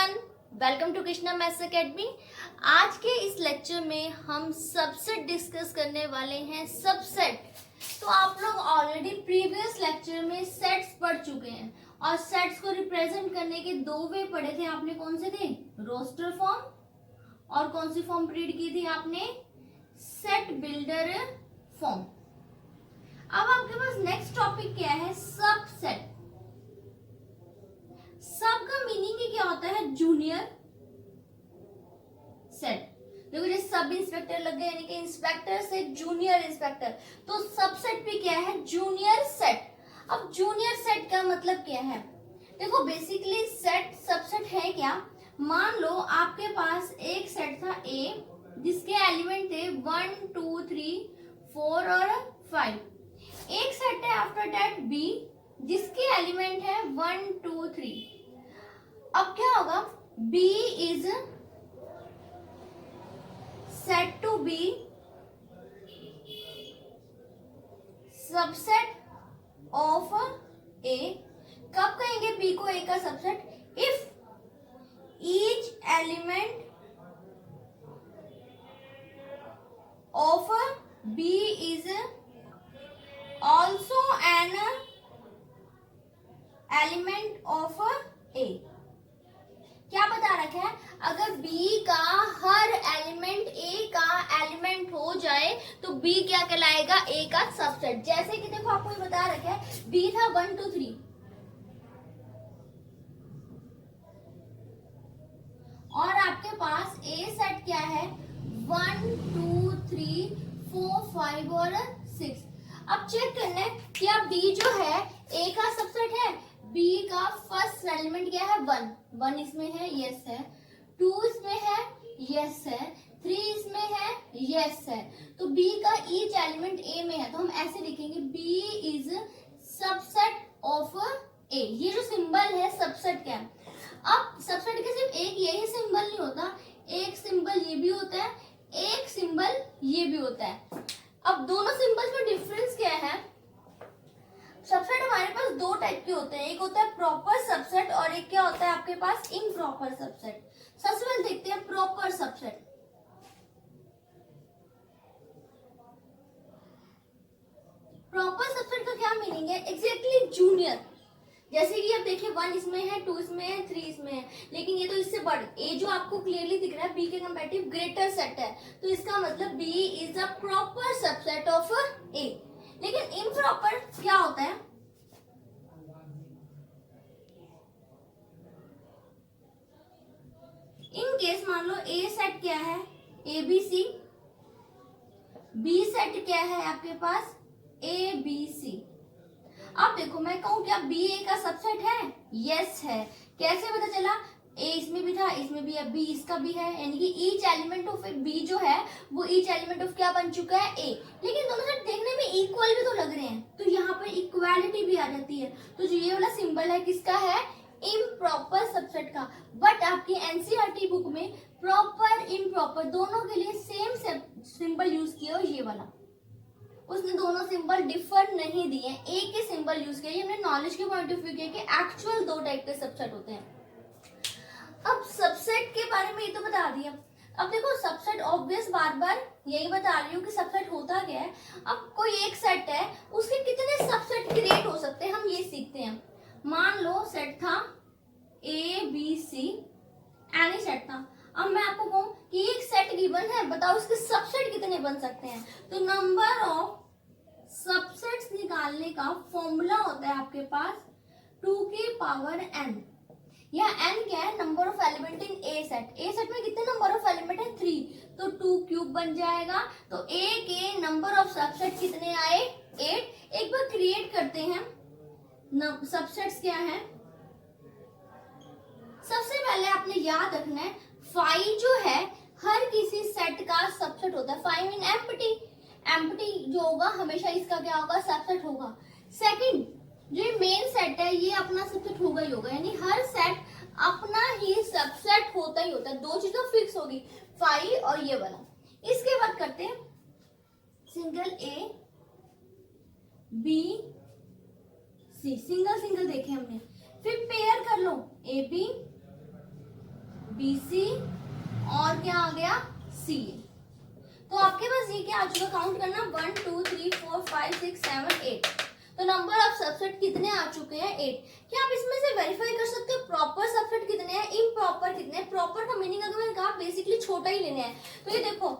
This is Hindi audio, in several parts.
Everyone, welcome to Krishna maths academy. आज के इस लेक्चर में हम सबसेट डिस्कस करने वाले हैं। सबसेट तो आप लोग ऑलरेडी प्रीवियस लेक्चर में सेट्स पढ़ चुके हैं और सेट्स को रिप्रेजेंट करने के दो वे पढ़े थे। आपने कौन से थे? रोस्टर फॉर्म और कौन सी फॉर्म रीड की थी आपने? Set builder form. अब आपके पास नेक्स्ट टॉपिक क्या है? सबसेट। सब का मीनिंग ही क्या होता है? Junior set. देखो जैसे सब इंस्पेक्टर लग गए यानी कि इंस्पेक्टर से जूनियर इंस्पेक्टर, तो सबसेट भी क्या है? Junior set. अब जूनियर सेट का मतलब क्या है? देखो बेसिकली सेट सबसेट है क्या? मान लो आपके पास एक सेट था A जिसके एलिमेंट थे 1 2 3 4 और 5। एक सेट है आफ्टर दैट B जिसके एलिमेंट है 1 2 3। अब क्या होगा? B is set to be subset of A। कब कहेंगे B को A का सबसेट? If each element of B is also an element of A। क्या बता रखा है? अगर B का हर एलिमेंट A का एलिमेंट हो जाए तो B क्या कहलाएगा? A का सबसेट। जैसे कि देखो आपको ये बता रखा है B था 1 2 3 और आपके पास A सेट क्या है? 1 2 3 4 5 और 6। अब चेक करना है क्या B जो है A का सबसेट है? B का फर्स्ट एलिमेंट क्या है? 1 इसमें है, यस है। 2 इसमें है, यस है। 3 इसमें है, यस है। तो B का ईच एलिमेंट A में है, तो हम ऐसे लिखेंगे B is subset of A। ये जो सिंबल है सबसेट क्या है? अब सबसेट के सिर्फ एक यही सिंबल नहीं होता, एक सिंबल ये भी होता है, एक सिंबल ये भी होता है। अब दोनों सिंबल्स में डिफरेंस क्या है? सबसेट हमारे पास दो टाइप के होते हैं, एक होता है प्रॉपर सबसेट और एक क्या होता है आपके पास? Improper subset. सबसे पहले देखते हैं प्रॉपर सबसेट। प्रॉपर सबसेट का क्या मीनिंग है? Exactly junior. जैसे कि अब देखिए 1 इसमें है, 2 इसमें है, 3 इसमें है, लेकिन ये तो इससे बड़ A जो आपको क्लियरली दिख रहा है B के कंपैरेटिव ग्रेटर सेट है, तो इसका मतलब B is a proper subset of A। लेकिन इम्प्रॉपर क्या होता है? इन केस मान लो A सेट क्या है? ABC। B सेट क्या है आपके पास? ABC। अब देखो मैं कहूं क्या B A का सबसेट है? यस है। कैसे पता चला? A इसमें भी था, इसमें भी है, B इसका भी है, यानी कि ईच एलिमेंट ऑफ B जो है वो ईच एलिमेंट ऑफ क्या बन चुका है? A। लेकिन दोनों सेट देखने में इक्वल भी तो लग रहे हैं, तो यहाँ पर इक्वालिटी भी आ जाती है। तो जो ये वाला सिंबल है किसका है? इम्प्रॉपर सबसेट का। बट आपकी एनसीईआरटी बुक में प्रॉपर इम्प्रॉपर दोनों के लिए सेम सिंबल यूज किया हो, ये वाला। उसने दोनों सिंबल डिफर नहीं दिए, एक ही सिंबल यूज किया। ये हमने नॉलेज के पॉइंट ऑफ व्यू किया कि एक्चुअल दो टाइप के सबसेट होते हैं। अब सबसेट के बारे में ये तो बता दिया। अब देखो सबसेट ऑब्वियस बार बार यही बता रही हूँ कि सबसेट होता क्या है। अब कोई एक सेट है, उसके कितने सबसेट क्रिएट हो सकते हैं हम ये सीखते हैं। मान लो सेट था ABC, एनी सेट था। अब मैं आपको कहूं कि एक सेट गिवन है, बताओ उसके सबसेट कितने बन सकते हैं। तो नंबर ऑफ सबसेट्स निकालने का फॉर्मूला होता है आपके पास 2 की पावर n। या n क्या है? Number of element in A set. A set में कितने नंबर ऑफ एलिमेंट है? 3, तो 2 क्यूब बन जाएगा। तो A के नंबर ऑफ सबसेट कितने आए? 8। एक बार क्रिएट करते हैं सबसेट्स क्या है। सबसे पहले आपने याद रखना है 5 जो है हर किसी सेट का सबसेट होता है। 5 इन एम्प्टी, एम्प्टी जो होगा हमेशा इसका क्या होगा? सबसेट होगा। सेकंड जो मेन सेट है ये अपना सबसेट होगा ही होगा, यानी हर सेट अपना ही सबसेट होता ही होता है। दो चीजें फिक्स होगी, 5 और ये वाला। इसके बाद करते हैं single A B C, single single देखे हमने। फिर पेयर कर लो AB ये क्या आ चुका, काउंट करना 1 2 3 4 5 6 7 8। तो नंबर ऑफ सबसेट कितने आ चुके हैं 8। क्या आप इसमें से वेरीफाई कर सकते हो प्रॉपर सबसेट कितने हैं, इम्प्रॉपर कितने हैं। प्रॉपर का मीनिंग अगर मैंने कहा बेसिकली छोटा ही लेने हैं, तो ये देखो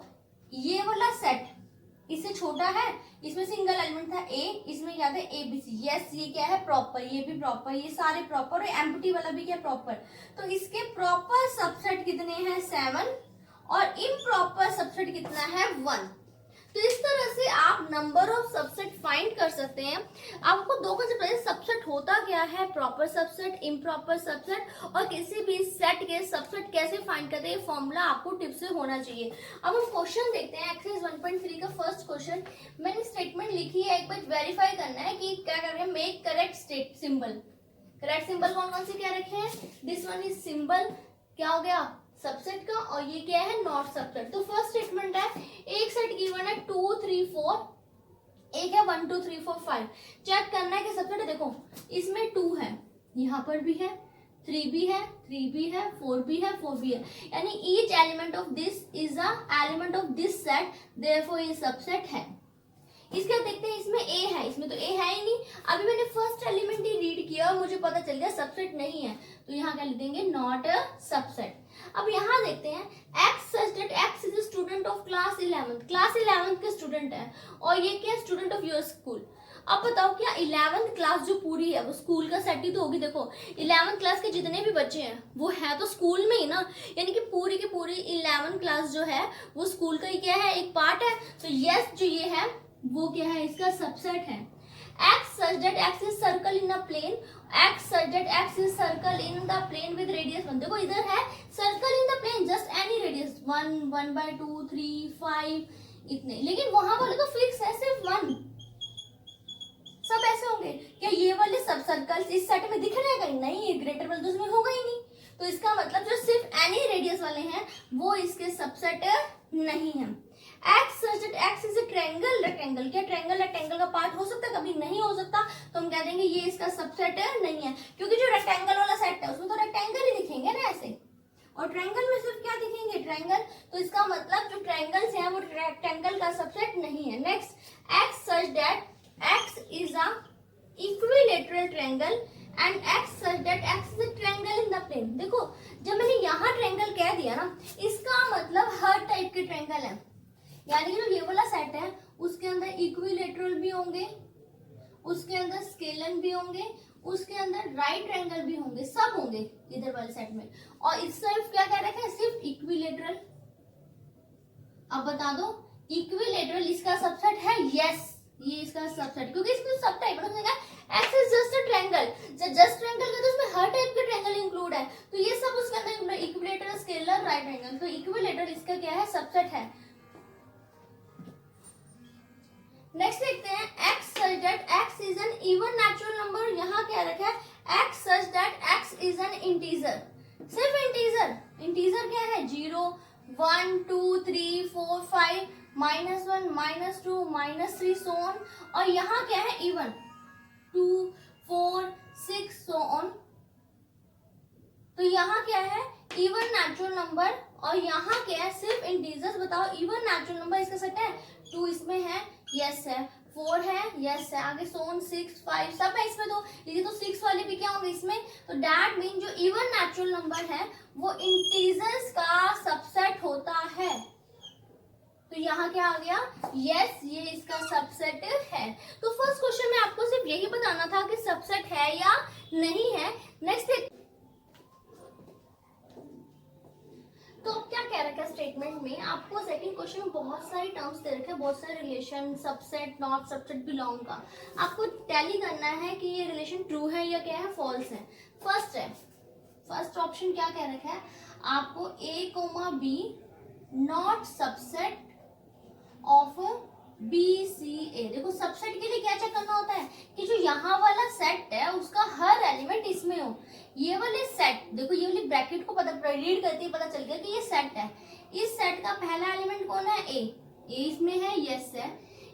ये वाला सेट इससे छोटा है, इसमें सिंगल एलिमेंट था ए, इसमें क्या था ए बी सी। यस ये क्या है प्रॉपर, ये भी प्रॉपर, ये सारे प्रॉपर, और एम्प्टी वाला भी क्या प्रॉपर। तो इसके प्रॉपर सबसेट कितने हैं 7 और इम्प्रॉपर सबसेट कितना है 1। तो इस तरह से आप नंबर ऑफ सबसेट फाइंड कर सकते हैं। आपको दो कंसेप्ट पता है, सबसेट होता क्या है, प्रॉपर सबसेट, इम्प्रॉपर सबसेट, और किसी भी सेट के सबसेट कैसे फाइंड करते हैं, फॉर्मूला आपको टिप से होना चाहिए। अब हम क्वेश्चन देखते हैं एक्सरसाइज 1.3 का फर्स्ट क्वेश्चन। मैंने स्टेटमेंट लिखी है, एक बार वेरीफाई करना है कि क्या कर रहे हैं, make correct state symbol. Correct symbol कौन कौन से क्या रखे हैं, दिस वन इज सिंबल क्या हो गया सबसेट का, और ये क्या है नॉट सबसेट। तो फर्स्ट स्टेटमेंट है एक सेट गिवन है 2 3 4, एक है 1 2 3 4 5। चेक करना है कि सबसेट है, देखो इसमें 2 है, यहाँ पर भी है, 3 भी है, 3 भी है, 4 भी है, 4 भी है, यानी each element of this is a element of this set, therefore ये सबसेट है। इसका देखते हैं, इसमें ए है, इसमें तो ए है ही नहीं। अभी मैंने फर्स्ट एलिमेंट ही रीड किया और मुझे पता चल गया सबसेट नहीं है, तो यहाँ क्या लिख देंगे नॉट अ सबसेट। अब यहाँ देखते हैं x such that x is a student of class 11th, class 11th के स्टूडेंट है, और ये क्या स्टूडेंट ऑफ योर स्कूल। अब बताओ क्या 11th क्लास जो पूरी है वो स्कूल का सेट ही तो होगी। देखो 11th क्लास के जितने भी बच्चे हैं वो है तो स्कूल में ही ना, यानी कि पूरी की पूरी 11th क्लास जो है वो स्कूल का ही क्या है एक पार्ट है। तो यस जो ये है वो क्या है इसका सबसेट है। x such that x is circle in a plane, x such that x is circle in the plane with radius 1। देखो इधर है circle in the plane just any radius 1 1/2 3 5 इतने, लेकिन वहां वाले तो फिक्स है सिर्फ 1। सब ऐसे होंगे क्या ये वाले सब सर्कल्स इस सेट में दिख रहे हैं कहीं, नहीं ये ग्रेटर वाले तो उसमें होगा ही नहीं। तो इसका मतलब जो सिर्फ एनी रेडियस वाले हैं वो इसके सबसेट नहीं है। x such that x is a triangle rectangle, क्या ट्रायंगल रेक्टेंगल का पार्ट हो सकता है, कभी नहीं हो सकता, तो हम कह देंगे ये इसका सबसेट नहीं है, क्योंकि जो रेक्टेंगल वाला सेट है उसमें तो रेक्टेंगल ही दिखेंगे ना ऐसे, और ट्रायंगल में सिर्फ क्या दिखेंगे ट्रायंगल। तो इसका मतलब जो ट्रायंगल्स हैं वो रेक्टेंगल का सबसेट नहीं है। Next x such that x is a equilateral triangle and x such that x is a triangle in the plane। देखो जब मैंने यहाँ ट्रायंगल कह दिया ना, इसका मतलब हर टाइप के ट्रायंगल है, यानी जो ये वाला सेट है उसके अंदर इक्विलेटरल भी होंगे, उसके अंदर स्केलन भी होंगे, उसके अंदर राइट ट्रायंगल भी होंगे, सब होंगे इधर वाले सेट में। और इस तरफ क्या कह रखा है सिर्फ इक्विलेटरल। अब बता दो इक्विलेटरल इसका सबसेट है, यस ये इसका सबसेट, क्योंकि इसमें सब टाइप है। X is just a triangle, जब जस्ट ट्रायंगल का तो उसमें हर टाइप के ट्रायंगल इंक्लूड है, तो ये सब उसके अंदर इक्विलेटरल स्केलर राइट ट्रायंगल, तो इक्विलेटरल इसका क्या है सबसेट है। नेक्स्ट देखते हैं x such that x is an even natural number। यहाँ क्या रखा है x such that x is an integer, सिर्फ इंटीजर क्या है 0 1 2 3 4 5 -1 -2 -3 so on, और यहाँ क्या है इवन 2 4 6 so on। तो यहाँ क्या है इवन नेचुरल नंबर, और यहाँ क्या है सिर्फ इंटीजर्स। बताओ इवन नेचुरल नंबर इसका सेट है 2 इसमें है, यस है, 4 है, यस है, आगे सोन 6 5 सब है इसमें। तो ये तो 6 वाले भी क्या होंगे इसमें, तो दैट मीन जो इवन नेचुरल नंबर है वो इंटीजर्स का सबसेट होता है। तो यहाँ क्या आ गया यस ये इसका सबसेट है। तो फर्स्ट क्वेश्चन में आपको सिर्फ यही बताना था कि सबसेट है या नहीं है। नेक्स्ट तो क्या कह रखा है स्टेटमेंट में, आपको सेकंड क्वेश्चन में बहुत सारी टर्म्स दे रखे हैं, बहुत सारे relation subset not subset belong का। आपको टैली करना है कि ये रिलेशन ट्रू है या क्या है फॉल्स है। फर्स्ट ऑप्शन क्या कह रखा है आपको a, b not subset of BCA। देखो सबसेट के लिए क्या चेक करना होता है कि जो यहाँ वाला सेट है उसका हर एलिमेंट इसमें हो। ये वाले सेट देखो ये वाली ब्रैकेट को पता रीड करते ही पता चल गया कि ये सेट है। इस सेट का पहला एलिमेंट कौन है ए इसमें है, यस है,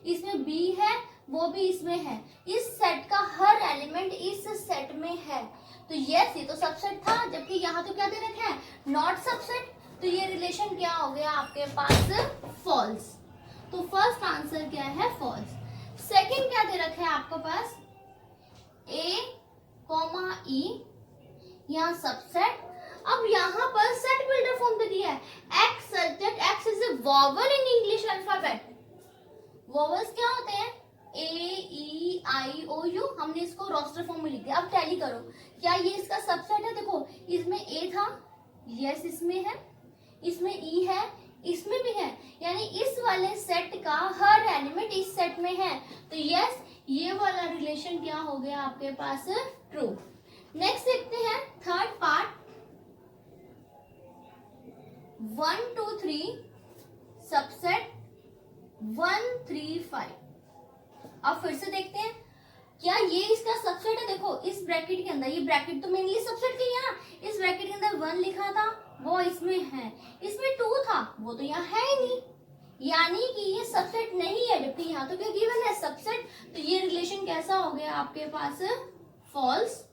इसमें बी है वो भी इसमें है, इस सेट का हर एलिमेंट इस सेट में है, तो यस ये तो सबसेट था। जबकि यहाँ तो क्या दे रखे हैं नॉट सबसेट, तो ये रिलेशन क्या हो गया आपके पास फॉल्स। तो फर्स्ट आंसर क्या है, फॉल्स। सेकंड क्या दे रखा है आपके पास, ए कॉमा ई, यहाँ सबसेट। अब यहाँ पर सेट बिल्डर फॉर्म दे दिया है, x such that x is a vowel in English alphabet. Vowels क्या होते हैं, ए ई आई ओ यू, हमने इसको रोस्टर फॉर्म में लिख दिया। अब टैली करो, क्या ये इसका सबसेट है, देखो इसमें ए था, यस इसमें है, इसमें ई है, इसमें भी है, यानी इस वाले सेट का हर एलिमेंट इस सेट में है, तो यस ये वाला रिलेशन क्या हो गया आपके पास, ट्रू। नेक्स्ट देखते हैं थर्ड पार्ट, 1 2 3 सबसेट 1 3 5। अब फिर से देखते हैं, क्या ये इसका सबसेट है, देखो इस ब्रैकेट के अंदर, ये ब्रैकेट तो मेनली सबसेट के लिए ना, इस ब्रैकेट के अंदर 1 लिखा था वो इसमें है, इसमें 2 था वो तो यहाँ है ही नहीं, यानी कि ये सबसेट नहीं है, जबकि यहाँ तो क्या गिवन है, सबसेट। तो ये रिलेशन कैसा हो गया आपके पास, फॉल्स।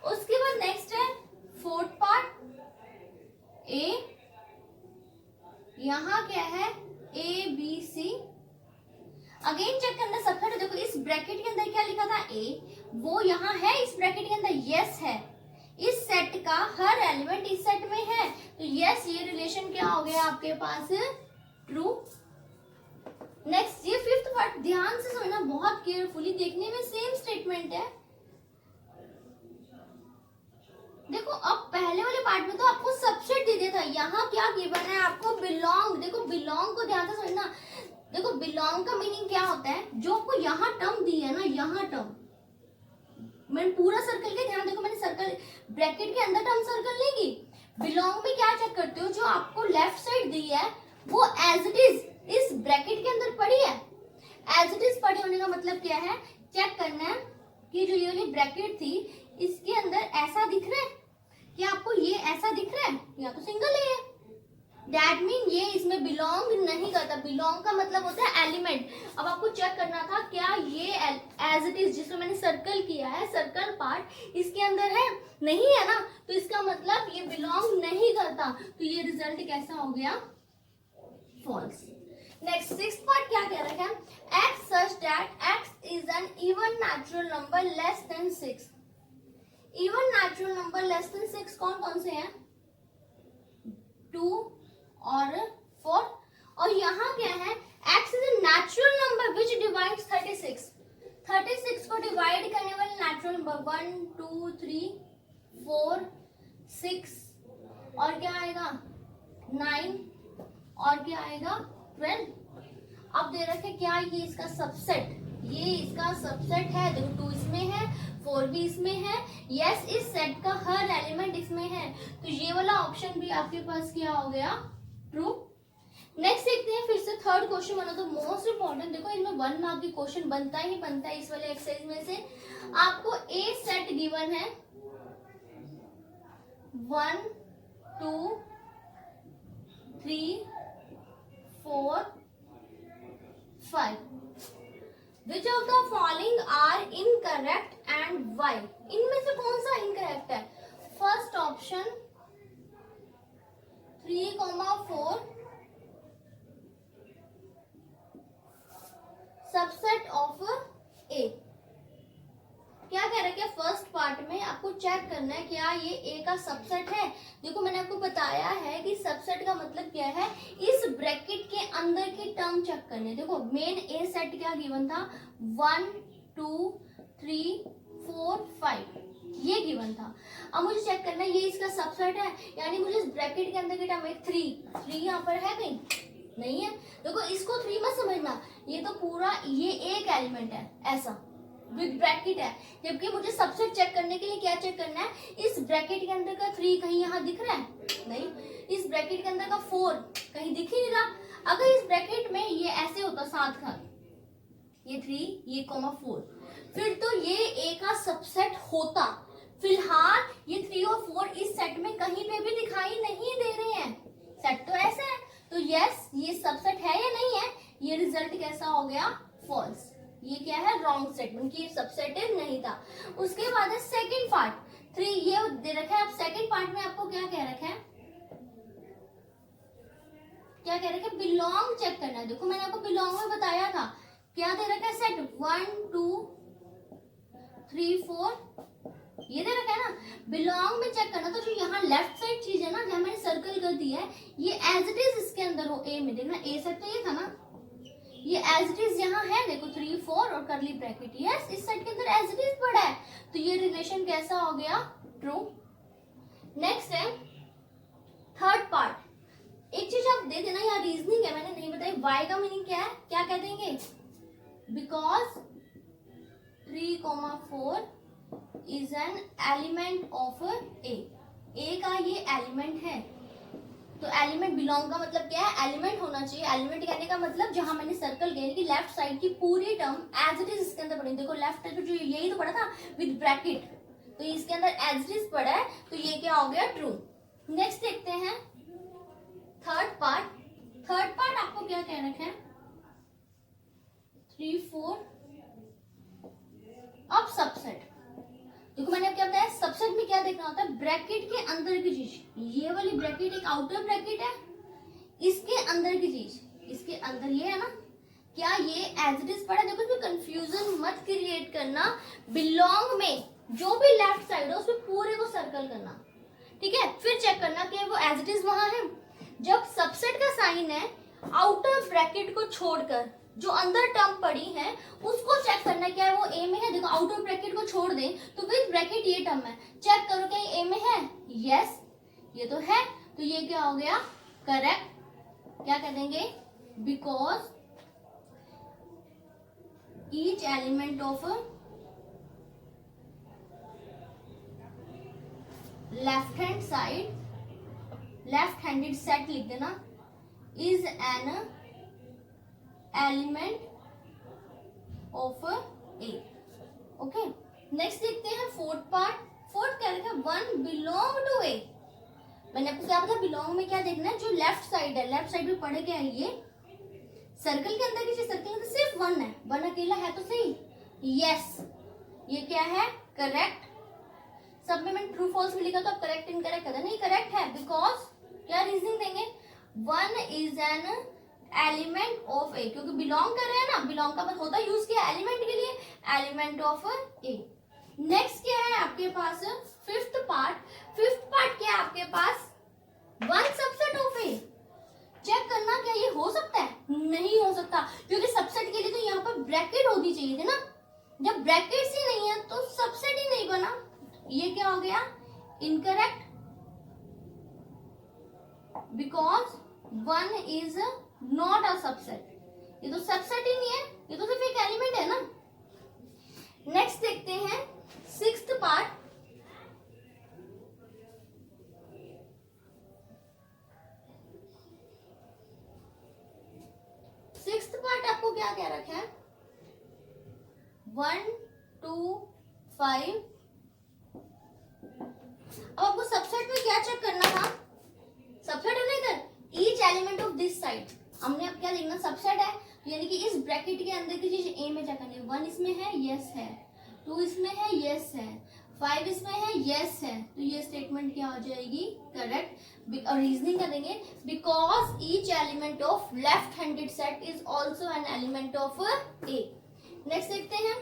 उसके बाद नेक्स्ट है फोर्थ पार्ट, ए, यहाँ क्या है, A B C, again check करना सबसेट है, देखो इस ब्रैकेट के अंदर क्या लिखा था, ए, वो यहाँ है इस ब्रैकेट के अंदर, यस है, इस सेट का हर एलिमेंट इस सेट में है, तो यस ये रिलेशन क्या हो गया आपके पास, ट्रू। नेक्स्ट ये फिफ्थ पार्ट, ध्यान से समझना, बहुत केयरफुली, देखने में सेम स्टेटमेंट है। देखो अब पहले वाले पार्ट में तो आपको सबसेट दे दिया था, यहाँ क्या गिवन है आपको, बिलोंग। देखो बिलोंग को ध्यान से समझना, देखो बिलोंग का मीनिंग क्या होता है, जो आपको यहाँ टर्म दी है ना, यहाँ टर्म, मैंने पूरा सर्कल के, ध्यान देखो मैंने सर्कल ब्रैकेट के अंदर टर्म सर्कल नहीं की। बिलोंग में क्या चेक करते हो, जो आपको लेफ्ट साइड दी है वो एज इट इज इस ब्रैकेट के अंदर पड़ी है। एज इट इज पड़ी होने का मतलब क्या है, चेक करना है कि जो ये वाली ब्रैकेट थी इसके अंदर ऐसा दिख रहा है, क्या आपको ये ऐसा दिख रहा है, या तो सिंगल है, दैट मीन ये इसमें बिलोंग नहीं करता। बिलोंग का मतलब होता है एलिमेंट। अब आपको चेक करना था क्या ये एज इट इज जिसमें मैंने सर्कल किया है, सर्कल पार्ट इसके अंदर है, नहीं है ना, तो इसका मतलब ये बिलोंग नहीं करता, तो ये रिजल्ट कैसा हो गया, फॉल्स। नेक्स्ट सिक्स्थ पार्ट क्या कह रखा है, x such that x is an even natural number less than 6। Even natural number less than 6 कौन कौन से हैं, 2 और 4, और यहाँ क्या है, x is a natural number which divides 36। 36 को डिवाइड करने वाले नेचुरल नंबर 1 2 3 4 6, और क्या आएगा 9, और क्या आएगा 12। अब दे रखे क्या ये इसका सबसेट, ये इसका सबसेट है, देखो 2 इसमें है, 4 भी इसमें है, यस इस सेट का हर एलिमेंट इसमें है, तो ये वाला ऑप्शन भी आपके पास क्या हो गया, ट्रू। नेक्स्ट देखते हैं फिर से third question, one of the most important. देखो इनमें 1 मार्क की क्वेश्चन बनता ही बनता है इस वाले एक्सरसाइज में से। आपको ए सेट गिवन है 1 2 3 4 5, which of the following are incorrect and why. इनमें से कौन सा इनकरेक्ट है, first option 3,4 subset of A. क्या कह रहा है, फर्स्ट पार्ट में आपको चेक करना है क्या ये ए का सबसेट है। देखो मैंने आपको बताया है कि सबसेट का मतलब क्या है, इस ब्रैकेट के अंदर की टर्म चेक करने। देखो मेन ए सेट क्या गिवन था, 1 2 3 4 5 ये गिवन था। अब मुझे चेक करना है ये इसका सबसेट है, यानी मुझे इस ब्रैकेट के अंदर की टर्म 3 यहाँ पर है कहीं, नहीं है। देखो इसको 3 मत समझना, ये तो पूरा ये एक एलिमेंट है ऐसा विद ब्रैकेट है, जबकि मुझे सबसेट चेक करने के लिए क्या चेक करना है, इस ब्रैकेट के अंदर का 3 कहीं यहाँ दिख रहा है, नहीं, इस ब्रैकेट के अंदर का 4 कहीं दिख ही नहीं रहा। अगर इस ब्रैकेट में ये ऐसे होता साथ का, ये 3 ये 4, फिर तो ये ए का सबसेट होता। फिलहाल ये 3 और 4 इस सेट में कहीं पे भी दिखाई नहीं दे रहे हैं, सेट तो ऐसा है, तो यस ये सबसेट है या नहीं है, ये रिजल्ट कैसा हो गया, फॉल्स। ये क्या है, रॉन्ग स्टेटमेंट की सबसेट नहीं था। उसके बाद है सेकंड पार्ट 3, ये दे रखा है। अब सेकंड पार्ट में आपको क्या कह रखा है, क्या कह रखा है, बिलोंग चेक करना है। देखो मैंने आपको बिलोंग में बताया था, क्या दे रखा है, सेट 1 2 3 4 ये दे रखा है ना। बिलोंग में चेक करना, तो जो यहाँ लेफ्ट साइड चीज है ना, जहाँ मैंने सर्कल कर दिया है, ये एज इट इज इसके अंदर हो। ए में देखना, ए सेट तो ये था ना, ये एज इट इज यहाँ है, देखो 3 4 और करली ब्रैकेट, यस इस सेट के अंदर एज इट इज पड़ा है, तो ये रिलेशन कैसा हो गया, ट्रू। नेक्स्ट है थर्ड पार्ट। एक चीज आप दे देना, यहाँ रीजनिंग है, मैंने नहीं बताई, वाई का मीनिंग क्या है, क्या कह देंगे, because 3,4 is an element of a का ये एलिमेंट है। तो एलिमेंट, बिलोंग का मतलब क्या है, एलिमेंट होना चाहिए। एलिमेंट कहने का मतलब जहां मैंने सर्कल किया कि लेफ्ट साइड की पूरी टर्म एज इट इज इसके अंदर पड़ी। देखो लेफ्ट साइड जो यही तो पड़ा था विद ब्रैकेट, तो इसके अंदर एज इट इज पड़ा है, तो ये क्या हो गया, ट्रू। नेक्स्ट देखते हैं थर्ड पार्ट। थर्ड पार्ट आपको क्या कह रखा है, 3 4। अब सबसेट, देखो मैंने क्या बताया, सबसेट में क्या देखना होता है, ब्रैकेट के अंदर की चीज। ये वाली ब्रैकेट एक आउटर ब्रैकेट है, इसके अंदर की चीज, इसके अंदर ये है ना, क्या ये एज इट इज पड़ा। देखो इसमें कंफ्यूजन मत क्रिएट करना। बिलोंग में जो भी लेफ्ट साइड है उसमें पूरे को सर्कल करना, ठीक है, फिर चेक करना कि वो एज इट इज वहां है। जब सबसेट का साइन है, आउटर ब्रैकेट को छोड़कर जो अंदर टर्म पड़ी है उसको चेक करना, क्या वो ए में है। देखो आउटर ब्रैकेट को छोड़ दें तो विद ब्रैकेट ये टर्म है, चेक करो क्या ये ए में है, यस ये तो है, तो ये क्या हो गया, करेक्ट। क्या कह देंगे, because each element of left hand side, left handed set लिख देना, is an element of A. Okay, next देखते हैं फोर्थ पार्ट। फोर्थ क्या लिखा, 1 बिलोंग टू ए। मैंने आपको क्या बताया, बिलोंग में क्या देखना है, जो लेफ्ट साइड है, लेफ्ट साइड में पड़े क्या है, ये सर्कल के अंदर की चीज, सर्कल के अंदर सिर्फ 1 है, 1 अकेला है तो सही, यस ये क्या है, करेक्ट। सब में मैंने ट्रू फॉल्स में लिखा तो आप करेक्ट इनकरेक्ट कर देना, नहीं करेक्ट है, बिकॉज क्या रीजनिंग देंगे, 1 इज एन एलिमेंट ऑफ ए, क्योंकि बिलोंग कर रहे हैं ना, बिलोंग का मतलब होता है यूज किया एलिमेंट के लिए, एलिमेंट ऑफ ए। नेक्स्ट क्या है आपके पास, फिफ्थ पार्ट। फिफ्थ पार्ट क्या है आपके पास, 1 सबसेट ऑफ ए। चेक करना क्या ये हो सकता है, नहीं हो सकता, क्योंकि सबसेट के लिए तो यहाँ पर ब्रैकेट होनी चाहिए थी ना, जब ब्रैकेट ही नहीं है तो सबसेट ही नहीं बना, ये क्या हो गया, incorrect, because 1 is not a subset, ये तो सबसेट ही नहीं है, ये तो सिर्फ एक एलिमेंट है ना। नेक्स्ट देखते हैं सिक्स्थ पार्ट। सिक्स्थ पार्ट आपको क्या कह रखा है, 1 2 5। अब आपको सबसेट में क्या चेक करना था, सबसेट है ना इधर, each element of this side. हमने अब क्या देखना, सबसेट है तो यानी कि इस ब्रैकेट के अंदर की चीज ए में चेक करनी है। 1 इसमें है, यस है, 2 इसमें है, यस है, 5 इसमें है, यस है, तो ये स्टेटमेंट क्या हो जाएगी, करेक्ट। और रीजनिंग क्या देंगे, because each element of left handed set is also an element of A. Next देखते हैं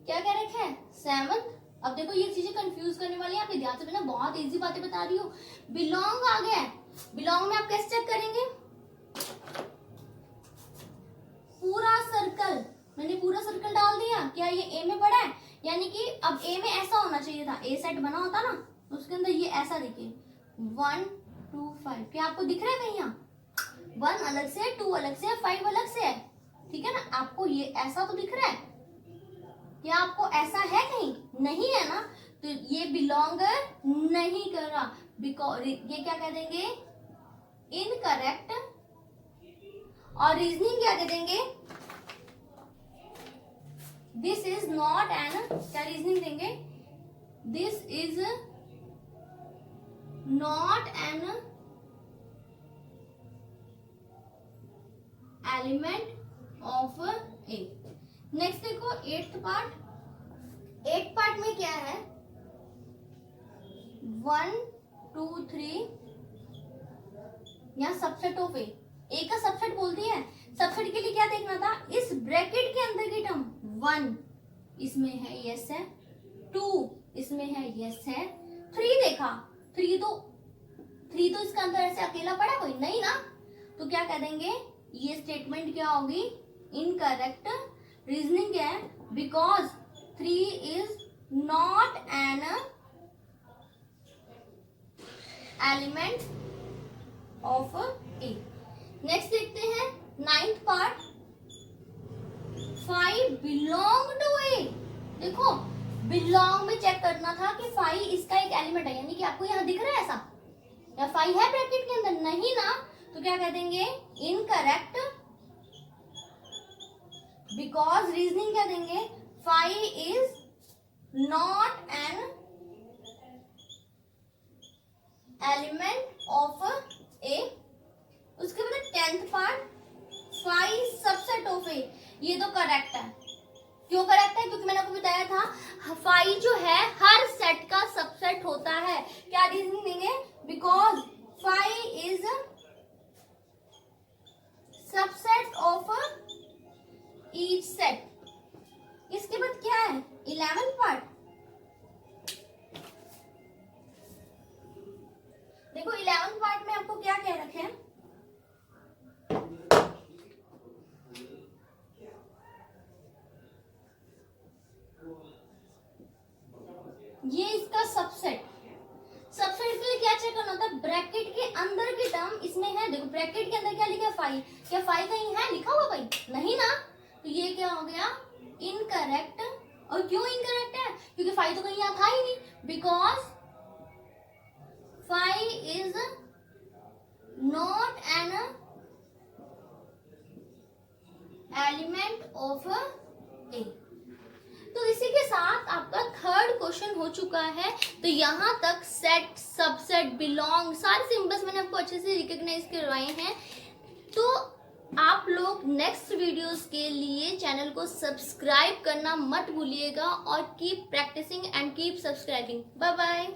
क्या कह रखे हैं, सेवंथ। अब देखो ये चीजें कंफ्यूज करने वाली है, आपके ध्यान से, मैं बहुत इजी बातें बता रही हूँ। बिलोंग आ गया है, बिलोंग में आप कैसे चेक करेंगे, पूरा सर्कल, मैंने पूरा सर्कल डाल दिया, क्या ये ए में पड़ा है, यानी कि अब ए में ऐसा होना चाहिए था, ए सेट बना होता ना तो उसके अंदर ये ऐसा दिखे 1 2 5। क्या आपको दिख रहा है कहीं यहाँ 1 अलग से है, 2 अलग से है, 5 अलग से है, ठीक है ना, आपको ये ऐसा तो दिख रहा है, क्या आपको ऐसा है कहीं, नहीं है ना, तो ये बिलोंग नहीं कर रहा, बिकॉज ये क्या कह देंगे, इनकरेक्ट। और रीजनिंग क्या दे देंगे, दिस इज नॉट एन, क्या रीजनिंग देंगे, this is not an element of A. Next देखो एट्थ पार्ट। एट्थ पार्ट में क्या है, 1 2 3 यहाँ सबसेट ऑफ ए का सबसेट बोलती है। सबसेट के लिए क्या देखना था, इस ब्रैकेट के अंदर की टर्म 1 इसमें है यस है, 2 इसमें है यस है, 3 देखा, 3 तो इसका अंदर ऐसे अकेला पड़ा कोई नहीं ना, तो क्या कह देंगे, ये स्टेटमेंट क्या होगी, इनकरेक्ट। रीजनिंग क्या है, because 3 is not an element of A. Next देखते हैं 9th पार्ट, 5 बिलोंग टू ए। देखो बिलोंग में चेक करना था कि 5 इसका एक एलिमेंट है, यानी कि आपको यहाँ दिख रहा है ऐसा, या 5 है ब्रैकेट के अंदर, नहीं ना, तो क्या कह देंगे, इनकरेक्ट। बिकॉज रीजनिंग क्या देंगे, 5 is not an element of a. उसके बाद 10th पार्ट, 5 सबसेट ऑफ ए। ये तो करेक्ट है। क्यों करेक्ट है, क्योंकि मैंने आपको बताया था 5 जो है हर सेट का सबसेट होता है। क्या रीजनिंग देंगे, because 5 is subset of each set. इसके बाद क्या है 11th पार्ट, देखो 11th पार्ट में आपको क्या कह रखे हैं, ये इसका सबसेट के लिए क्या चेक करना होता है, ब्रैकेट के अंदर की टर्म इसमें है। देखो ब्रैकेट के अंदर क्या लिखा है, 5, क्या 5 कहीं है लिखा हुआ कहीं, नहीं ना, तो ये क्या हो गया, इनकरेक्ट। और क्यों इनकरेक्ट है, क्योंकि 5 तो कहीं यहाँ था ही नहीं, because 5 is not an element of a. तो इसी के साथ आपका 3rd क्वेश्चन हो चुका है। तो यहाँ तक सेट, सबसेट, बिलोंग सारे सिंबल्स मैंने आपको अच्छे से रिकॉग्नाइज करवाए हैं। तो आप लोग नेक्स्ट वीडियोस के लिए चैनल को सब्सक्राइब करना मत भूलिएगा और keep practising and keep subscribing. Bye bye.